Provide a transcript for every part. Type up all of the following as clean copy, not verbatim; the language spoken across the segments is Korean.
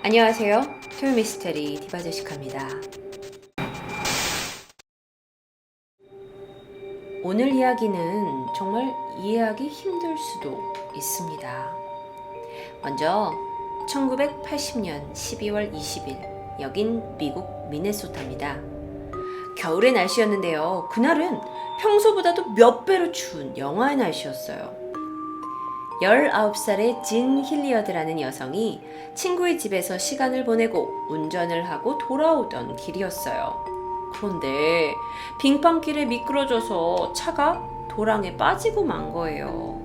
안녕하세요. 토요미스테리 디바제시카입니다. 오늘 이야기는 정말 이해하기 힘들 수도 있습니다. 먼저 1980년 12월 20일 여긴 미국 미네소타입니다. 겨울의 날씨였는데요. 그날은 평소보다도 몇 배로 추운 영하의 날씨였어요. 19살의 진 힐리어드라는 여성이 친구의 집에서 시간을 보내고 운전을 하고 돌아오던 길이었어요. 그런데 빙판길에 미끄러져서 차가 도랑에 빠지고 만 거예요.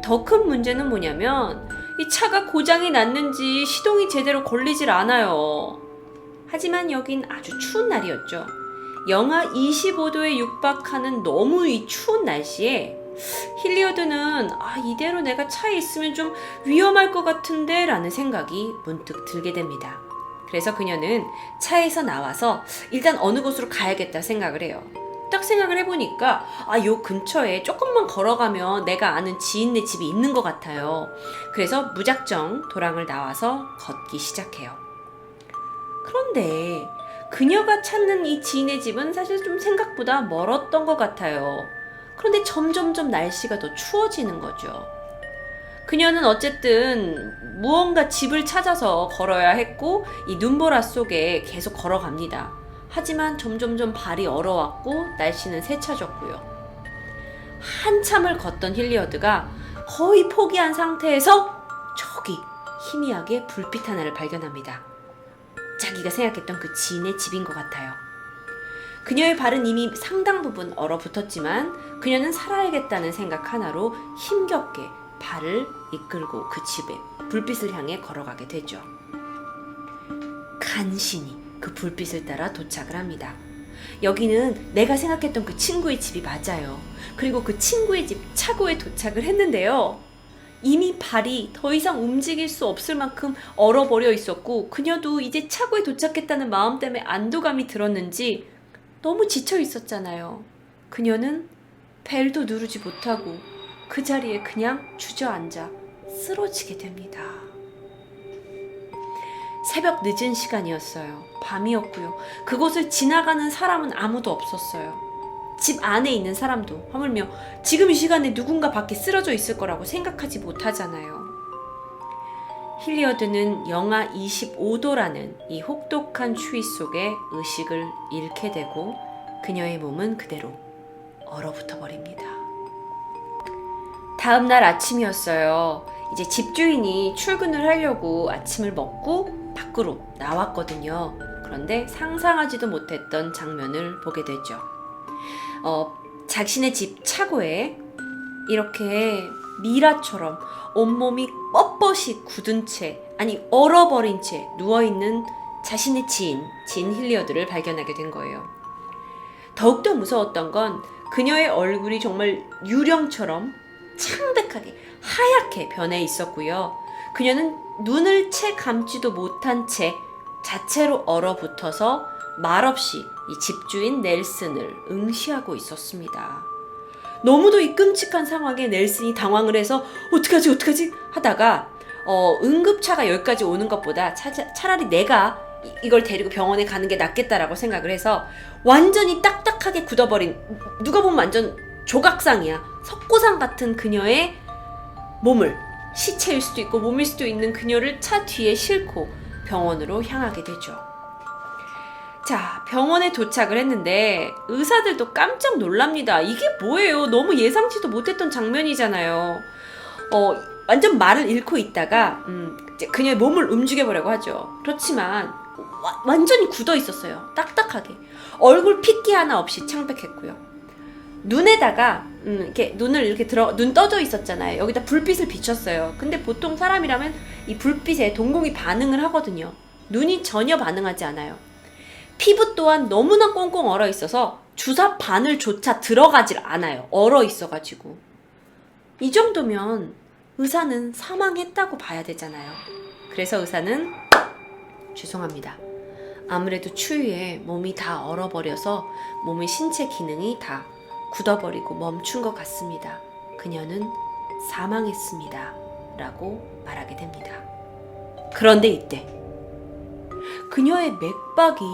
더 큰 문제는 뭐냐면 이 차가 고장이 났는지 시동이 제대로 걸리질 않아요. 하지만 여긴 아주 추운 날이었죠. 영하 25도에 육박하는 너무 이 추운 날씨에 힐리어드는 이대로 내가 차에 있으면 좀 위험할 것 같은데 라는 생각이 문득 들게 됩니다. 그래서 그녀는 차에서 나와서 일단 어느 곳으로 가야겠다 생각을 해요. 딱 생각을 해보니까 요 근처에 조금만 걸어가면 내가 아는 지인네 집이 있는 것 같아요. 그래서 무작정 도랑을 나와서 걷기 시작해요. 그런데 그녀가 찾는 이 지인의 집은 사실 좀 생각보다 멀었던 것 같아요. 그런데 점점점 날씨가 더 추워지는 거죠. 그녀는 어쨌든 무언가 집을 찾아서 걸어야 했고 이 눈보라 속에 계속 걸어갑니다. 하지만 점점점 발이 얼어왔고 날씨는 세차졌고요. 한참을 걷던 힐리어드가 거의 포기한 상태에서 저기 희미하게 불빛 하나를 발견합니다. 자기가 생각했던 그 지인의 집인 것 같아요. 그녀의 발은 이미 상당 부분 얼어붙었지만 그녀는 살아야겠다는 생각 하나로 힘겹게 발을 이끌고 그 집에 불빛을 향해 걸어가게 되죠. 간신히 그 불빛을 따라 도착을 합니다. 여기는 내가 생각했던 그 친구의 집이 맞아요. 그리고 그 친구의 집 차고에 도착을 했는데요. 이미 발이 더 이상 움직일 수 없을 만큼 얼어버려 있었고 그녀도 이제 차고에 도착했다는 마음 때문에 안도감이 들었는지 너무 지쳐 있었잖아요. 그녀는 벨도 누르지 못하고 그 자리에 그냥 주저앉아 쓰러지게 됩니다. 새벽 늦은 시간이었어요. 밤이었고요. 그곳을 지나가는 사람은 아무도 없었어요. 집 안에 있는 사람도 하물며 지금 이 시간에 누군가 밖에 쓰러져 있을 거라고 생각하지 못하잖아요. 힐리어드는 영하 25도라는 이 혹독한 추위 속에 의식을 잃게 되고 그녀의 몸은 그대로 얼어붙어 버립니다. 다음 날 아침이었어요. 이제 집주인이 출근을 하려고 아침을 먹고 밖으로 나왔거든요. 그런데 상상하지도 못했던 장면을 보게 되죠. 자신의 집 차고에 이렇게 미라처럼 온몸이 뻣뻣이 굳은 채, 얼어버린 채 누워있는 자신의 진 힐리어드를 발견하게 된 거예요. 더욱더 무서웠던 건 그녀의 얼굴이 정말 유령처럼 창백하게 하얗게 변해 있었고요. 그녀는 눈을 채 감지도 못한 채 자체로 얼어붙어서 말없이 이 집주인 넬슨을 응시하고 있었습니다. 너무도 이 끔찍한 상황에 넬슨이 당황을 해서 어떡하지 하다가 응급차가 여기까지 오는 것보다 차라리 내가 이걸 데리고 병원에 가는 게 낫겠다라고 생각을 해서 완전히 딱딱하게 굳어버린, 누가 보면 완전 조각상이야, 석고상 같은 그녀의 몸을, 시체일 수도 있고 몸일 수도 있는 그녀를 차 뒤에 싣고 병원으로 향하게 되죠. 자, 병원에 도착을 했는데 의사들도 깜짝 놀랍니다. 이게 뭐예요? 너무 예상치도 못했던 장면이잖아요. 완전 말을 잃고 있다가 이제 그녀의 몸을 움직여보려고 하죠. 그렇지만 완전히 굳어 있었어요. 딱딱하게. 얼굴 핏기 하나 없이 창백했고요. 눈에다가 이렇게 눈을 이렇게 눈 떠져 있었잖아요. 여기다 불빛을 비췄어요. 근데 보통 사람이라면 이 불빛에 동공이 반응을 하거든요. 눈이 전혀 반응하지 않아요. 피부 또한 너무나 꽁꽁 얼어 있어서 주사 바늘조차 들어가질 않아요. 얼어 있어가지고. 이 정도면 의사는 사망했다고 봐야 되잖아요. 그래서 의사는 죄송합니다. 아무래도 추위에 몸이 다 얼어버려서 몸의 신체 기능이 다 굳어버리고 멈춘 것 같습니다. 그녀는 사망했습니다. 라고 말하게 됩니다. 그런데 이때 그녀의 맥박이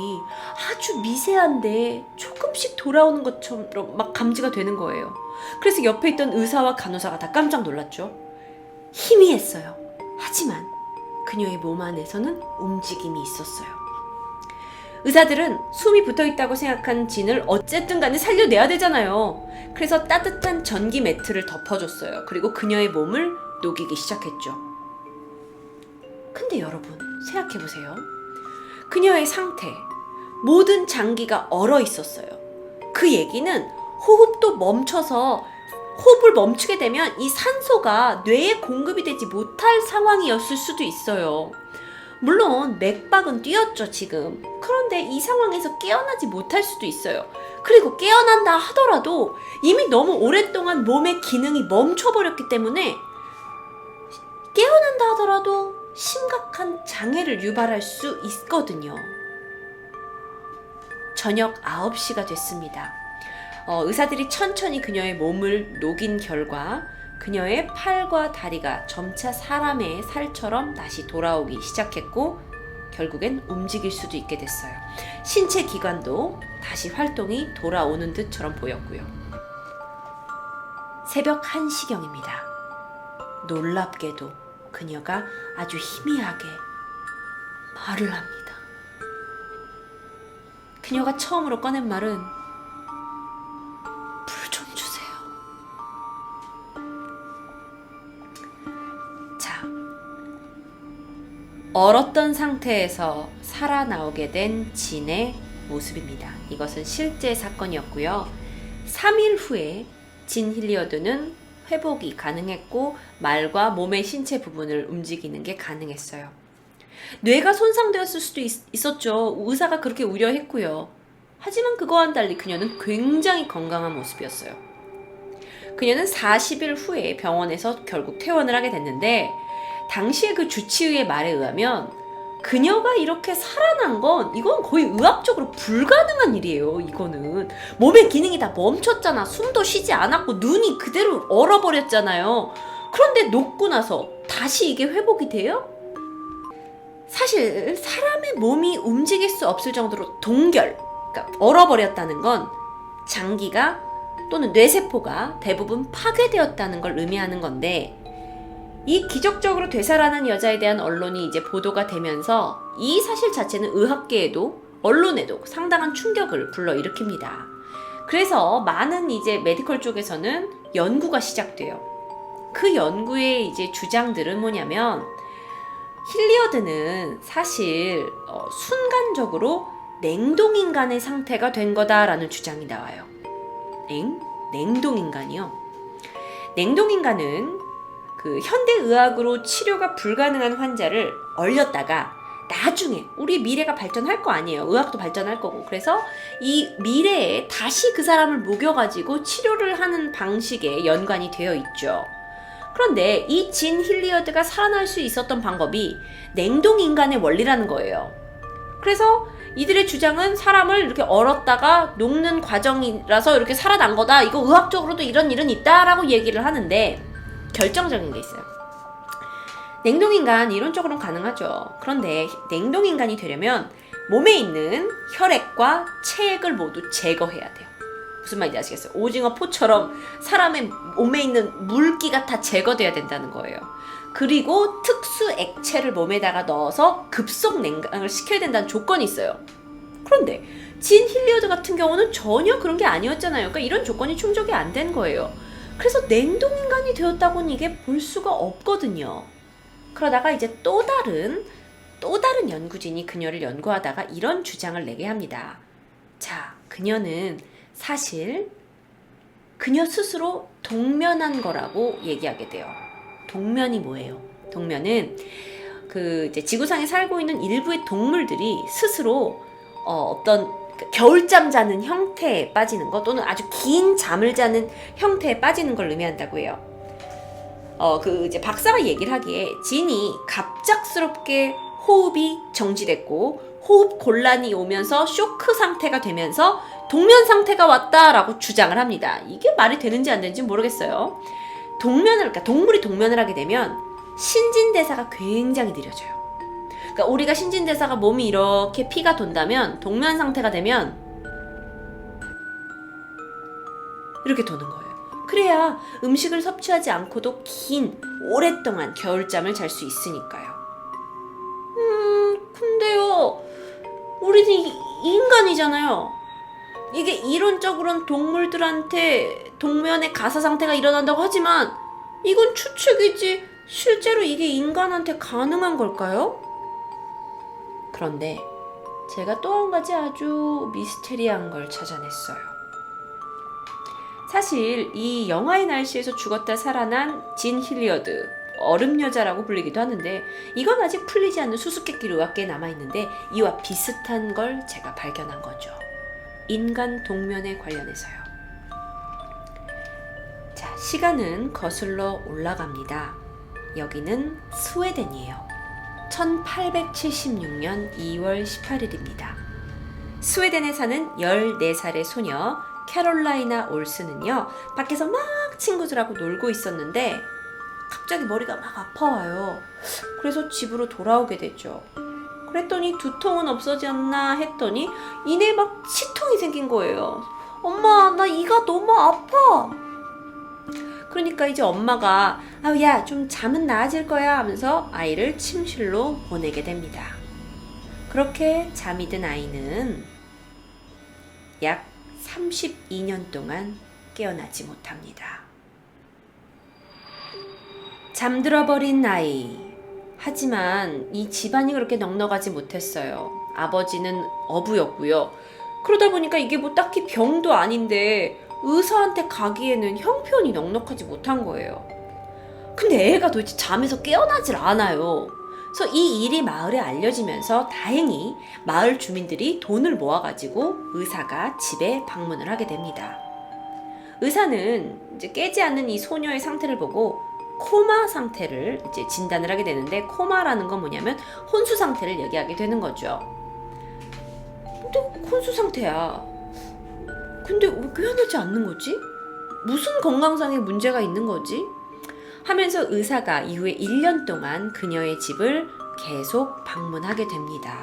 아주 미세한데 조금씩 돌아오는 것처럼 막 감지가 되는 거예요. 그래서 옆에 있던 의사와 간호사가 다 깜짝 놀랐죠. 희미했어요. 하지만 그녀의 몸 안에서는 움직임이 있었어요. 의사들은 숨이 붙어있다고 생각한 진을 어쨌든 간에 살려내야 되잖아요. 그래서 따뜻한 전기 매트를 덮어줬어요. 그리고 그녀의 몸을 녹이기 시작했죠. 근데 여러분, 생각해보세요. 그녀의 상태, 모든 장기가 얼어 있었어요. 그 얘기는 호흡도 멈춰서 호흡을 멈추게 되면 이 산소가 뇌에 공급이 되지 못할 상황이었을 수도 있어요. 물론 맥박은 뛰었죠, 지금. 그런데 이 상황에서 깨어나지 못할 수도 있어요. 그리고 깨어난다 하더라도 이미 너무 오랫동안 몸의 기능이 멈춰버렸기 때문에 깨어난다 하더라도 심각한 장애를 유발할 수 있거든요. 저녁 9시가 됐습니다. 의사들이 천천히 그녀의 몸을 녹인 결과 그녀의 팔과 다리가 점차 사람의 살처럼 다시 돌아오기 시작했고 결국엔 움직일 수도 있게 됐어요. 신체 기관도 다시 활동이 돌아오는 듯처럼 보였고요. 새벽 1시경입니다. 놀랍게도 그녀가 아주 희미하게 말을 합니다. 그녀가 처음으로 꺼낸 말은 불 좀 주세요. 자, 얼었던 상태에서 살아나오게 된 진의 모습입니다. 이것은 실제 사건이었고요. 3일 후에 진 hilliard는 회복이 가능했고 말과 몸의 신체 부분을 움직이는 게 가능했어요. 뇌가 손상되었을 수도 있었죠. 의사가 그렇게 우려했고요. 하지만 그거와는 달리 그녀는 굉장히 건강한 모습이었어요. 그녀는 40일 후에 병원에서 결국 퇴원을 하게 됐는데 당시에 그 주치의의 말에 의하면 그녀가 이렇게 살아난 건 이건 거의 의학적으로 불가능한 일이에요. 이거는 몸의 기능이 다 멈췄잖아. 숨도 쉬지 않았고 눈이 그대로 얼어버렸잖아요. 그런데 녹고 나서 다시 이게 회복이 돼요? 사실 사람의 몸이 움직일 수 없을 정도로 동결, 그러니까 얼어버렸다는 건 장기가 또는 뇌세포가 대부분 파괴되었다는 걸 의미하는 건데 이 기적적으로 되살아난 여자에 대한 언론이 이제 보도가 되면서 이 사실 자체는 의학계에도 언론에도 상당한 충격을 불러일으킵니다. 그래서 많은 이제 메디컬 쪽에서는 연구가 시작돼요. 그 연구의 이제 주장들은 뭐냐면 hilliard는 사실 순간적으로 냉동인간의 상태가 된 거다라는 주장이 나와요. 냉동인간이요? 냉동인간은 그 현대의학으로 치료가 불가능한 환자를 얼렸다가 나중에 우리 미래가 발전할 거 아니에요. 의학도 발전할 거고. 그래서 이 미래에 다시 그 사람을 녹여가지고 치료를 하는 방식에 연관이 되어 있죠. 그런데 이 진 hilliard가 살아날 수 있었던 방법이 냉동인간의 원리라는 거예요. 그래서 이들의 주장은 사람을 이렇게 얼었다가 녹는 과정이라서 이렇게 살아난 거다. 이거 의학적으로도 이런 일은 있다라고 얘기를 하는데 결정적인 게 있어요. 냉동인간 이론적으로는 가능하죠. 그런데 냉동인간이 되려면 몸에 있는 혈액과 체액을 모두 제거해야 돼요. 무슨 말인지 아시겠어요? 오징어 포처럼 사람의 몸에 있는 물기가 다 제거돼야 된다는 거예요. 그리고 특수 액체를 몸에다가 넣어서 급속 냉각을 시켜야 된다는 조건이 있어요. 그런데 진 hilliard 같은 경우는 전혀 그런 게 아니었잖아요. 그러니까 이런 조건이 충족이 안 된 거예요. 그래서 냉동인간이 되었다고는 이게 볼 수가 없거든요. 그러다가 이제 또 다른 연구진이 그녀를 연구하다가 이런 주장을 내게 합니다. 자, 그녀는 사실 그녀 스스로 동면한 거라고 얘기하게 돼요. 동면이 뭐예요? 동면은 그 이제 지구상에 살고 있는 일부의 동물들이 스스로 어떤 겨울잠 자는 형태에 빠지는 것 또는 아주 긴 잠을 자는 형태에 빠지는 걸 의미한다고 해요. 그 이제 박사가 얘기를 하기에 진이 갑작스럽게 호흡이 정지됐고 호흡 곤란이 오면서 쇼크 상태가 되면서 동면 상태가 왔다라고 주장을 합니다. 이게 말이 되는지 안 되는지 모르겠어요. 그러니까 동물이 동면을 하게 되면 신진대사가 굉장히 느려져요. 그러니까 우리가 신진대사가 몸이 이렇게 피가 돈다면 동면 상태가 되면 이렇게 도는 거예요. 그래야 음식을 섭취하지 않고도 긴 오랫동안 겨울잠을 잘 수 있으니까요. 근데요, 우리는 인간이잖아요. 이게 이론적으로는 동물들한테 동면의 가사 상태가 일어난다고 하지만 이건 추측이지 실제로 이게 인간한테 가능한 걸까요? 그런데 제가 또 한 가지 아주 미스테리한 걸 찾아냈어요. 사실 이 영하의 날씨에서 죽었다 살아난 진 hil리어드, 얼음여자라고 불리기도 하는데 이건 아직 풀리지 않는 수수께끼 의학계에 남아있는데 이와 비슷한 걸 제가 발견한 거죠. 인간 동면에 관련해서요. 자, 시간은 거슬러 올라갑니다. 여기는 스웨덴이에요. 1876년 2월 18일입니다. 스웨덴에 사는 14살의 소녀 캐롤라이나 올스는요, 밖에서 막 친구들하고 놀고 있었는데 갑자기 머리가 막 아파와요. 그래서 집으로 돌아오게 되죠. 그랬더니 두통은 없어졌나 했더니 이내 막 치통이 생긴 거예요. 엄마, 나 이가 너무 아파. 그러니까 이제 엄마가 야, 좀 잠은 나아질 거야 하면서 아이를 침실로 보내게 됩니다. 그렇게 잠이 든 아이는 약 32년 동안 깨어나지 못합니다. 잠들어버린 아이. 하지만 이 집안이 그렇게 넉넉하지 못했어요. 아버지는 어부였고요. 그러다 보니까 이게 뭐 딱히 병도 아닌데 의사한테 가기에는 형편이 넉넉하지 못한 거예요. 근데 애가 도대체 잠에서 깨어나질 않아요. 그래서 이 일이 마을에 알려지면서 다행히 마을 주민들이 돈을 모아가지고 의사가 집에 방문을 하게 됩니다. 의사는 이제 깨지 않는 이 소녀의 상태를 보고 코마 상태를 이제 진단을 하게 되는데, 코마라는 건 뭐냐면 혼수 상태를 얘기하게 되는 거죠. 근데 혼수 상태야. 근데 왜 깨어나지 않는 거지? 무슨 건강상의 문제가 있는 거지? 하면서 의사가 이후에 1년 동안 그녀의 집을 계속 방문하게 됩니다.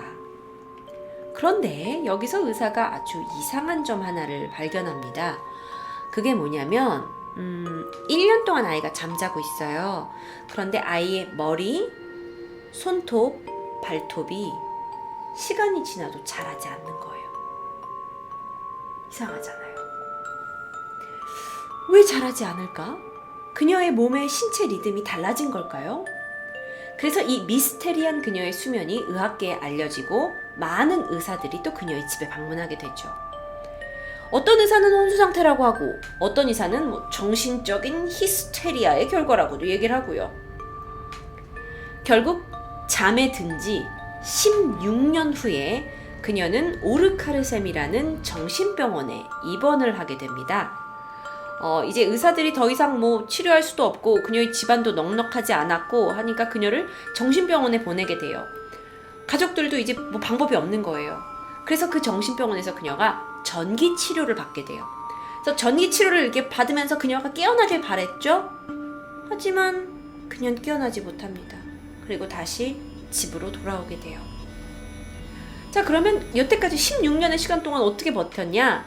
그런데 여기서 의사가 아주 이상한 점 하나를 발견합니다. 그게 뭐냐면 1년 동안 아이가 잠자고 있어요. 그런데 아이의 머리, 손톱, 발톱이 시간이 지나도 자라지 않는 거예요. 이상하잖아요. 왜 자라지 않을까? 그녀의 몸의 신체 리듬이 달라진 걸까요? 그래서 이 미스테리한 그녀의 수면이 의학계에 알려지고 많은 의사들이 또 그녀의 집에 방문하게 되죠. 어떤 의사는 혼수 상태라고 하고 어떤 의사는 뭐 정신적인 히스테리아의 결과라고도 얘기를 하고요. 결국 잠에 든 지 16년 후에 그녀는 오르카르셈이라는 정신병원에 입원을 하게 됩니다. 이제 의사들이 더 이상 뭐 치료할 수도 없고 그녀의 집안도 넉넉하지 않았고 하니까 그녀를 정신병원에 보내게 돼요. 가족들도 이제 뭐 방법이 없는 거예요. 그래서 그 정신병원에서 그녀가 전기 치료를 받게 돼요. 그래서 전기 치료를 이렇게 받으면서 그녀가 깨어나길 바랬죠. 하지만 그녀는 깨어나지 못합니다. 그리고 다시 집으로 돌아오게 돼요. 자, 그러면 여태까지 16년의 시간 동안 어떻게 버텼냐?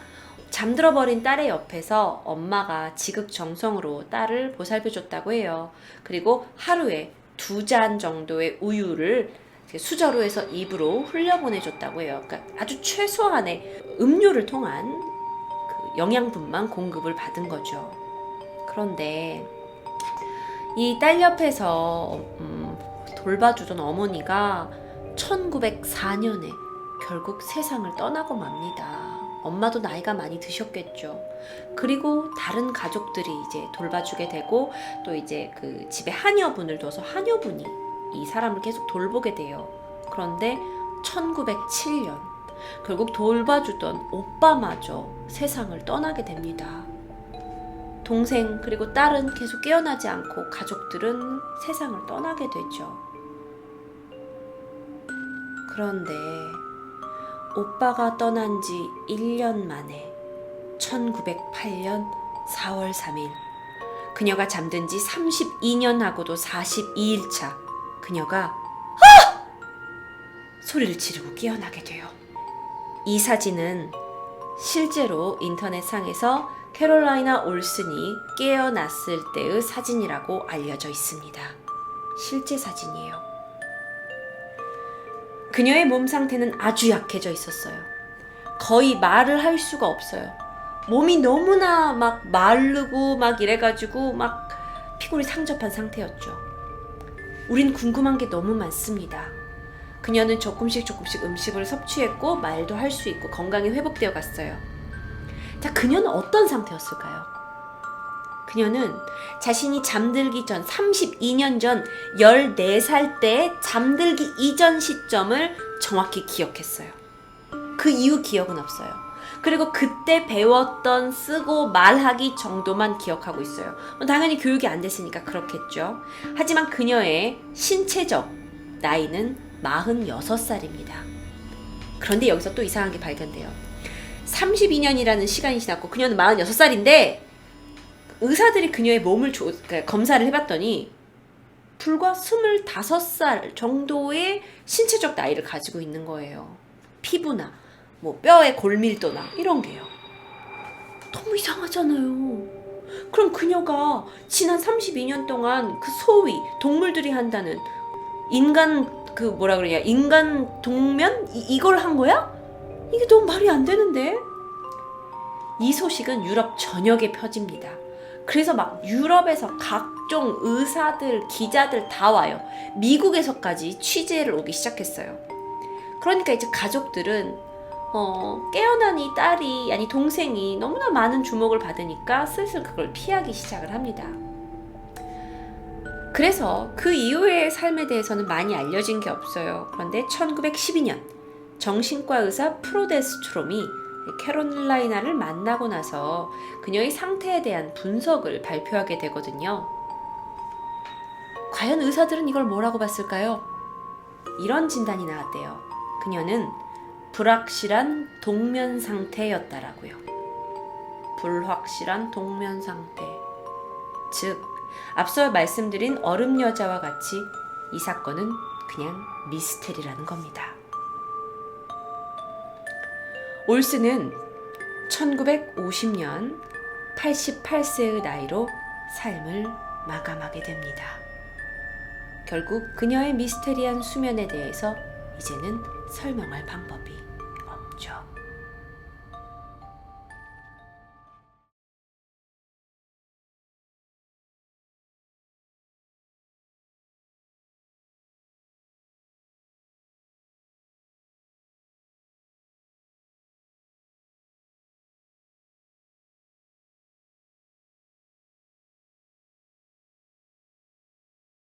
잠들어버린 딸의 옆에서 엄마가 지극정성으로 딸을 보살펴줬다고 해요. 그리고 하루에 2잔 정도의 우유를 수저로 해서 입으로 흘려보내줬다고 해요. 그러니까 아주 최소한의 음료를 통한 그 영양분만 공급을 받은 거죠. 그런데 이 딸 옆에서 돌봐주던 어머니가 1904년에 결국 세상을 떠나고 맙니다. 엄마도 나이가 많이 드셨겠죠. 그리고 다른 가족들이 이제 돌봐주게 되고 또 이제 그 집에 하녀분을 둬서 하녀분이 이 사람을 계속 돌보게 돼요. 그런데 1907년 결국 돌봐주던 오빠마저 세상을 떠나게 됩니다. 동생 그리고 딸은 계속 깨어나지 않고 가족들은 세상을 떠나게 되죠. 그런데 오빠가 떠난 지 1년 만에 1908년 4월 3일 그녀가 잠든 지 32년 하고도 42일차 그녀가 소리를 지르고 깨어나게 돼요. 이 사진은 실제로 인터넷상에서 캐롤라이나 올슨이 깨어났을 때의 사진이라고 알려져 있습니다. 실제 사진이에요. 그녀의 몸 상태는 아주 약해져 있었어요. 거의 말을 할 수가 없어요. 몸이 너무나 막 마르고 막 이래가지고 막 피골이 상접한 상태였죠. 우린 궁금한 게 너무 많습니다. 그녀는 조금씩 음식을 섭취했고 말도 할 수 있고 건강이 회복되어 갔어요. 자, 그녀는 어떤 상태였을까요? 그녀는 자신이 잠들기 전 32년 전 14살 때 잠들기 이전 시점을 정확히 기억했어요. 그 이후 기억은 없어요. 그리고 그때 배웠던 쓰고 말하기 정도만 기억하고 있어요. 당연히 교육이 안 됐으니까 그렇겠죠. 하지만 그녀의 신체적 나이는 46살입니다. 그런데 여기서 또 이상한 게 발견돼요. 32년이라는 시간이 지났고 그녀는 46살인데 의사들이 그녀의 몸을 검사를 해봤더니 불과 25살 정도의 신체적 나이를 가지고 있는 거예요. 피부나 뭐 뼈의 골밀도나 이런 게요. 너무 이상하잖아요. 그럼 그녀가 지난 32년 동안 그 소위 동물들이 한다는 인간 인간 동면? 이걸 한 거야? 이게 너무 말이 안 되는데? 이 소식은 유럽 전역에 펴집니다. 그래서 막 유럽에서 각종 의사들, 기자들 다 와요. 미국에서까지 취재를 오기 시작했어요. 그러니까 이제 가족들은 깨어난 이 딸이 아니 동생이 너무나 많은 주목을 받으니까 슬슬 그걸 피하기 시작을 합니다. 그래서 그 이후의 삶에 대해서는 많이 알려진 게 없어요. 그런데 1912년 정신과 의사 프로데스트롬이 캐롤라이나를 만나고 나서 그녀의 상태에 대한 분석을 발표하게 되거든요. 과연 의사들은 이걸 뭐라고 봤을까요? 이런 진단이 나왔대요. 그녀는 불확실한 동면 상태였다라고요. 불확실한 동면 상태. 즉, 앞서 말씀드린 얼음 여자와 같이 이 사건은 그냥 미스테리라는 겁니다. 올슨은 1950년 88세의 나이로 삶을 마감하게 됩니다. 결국 그녀의 미스테리한 수면에 대해서 이제는 설명할 방법이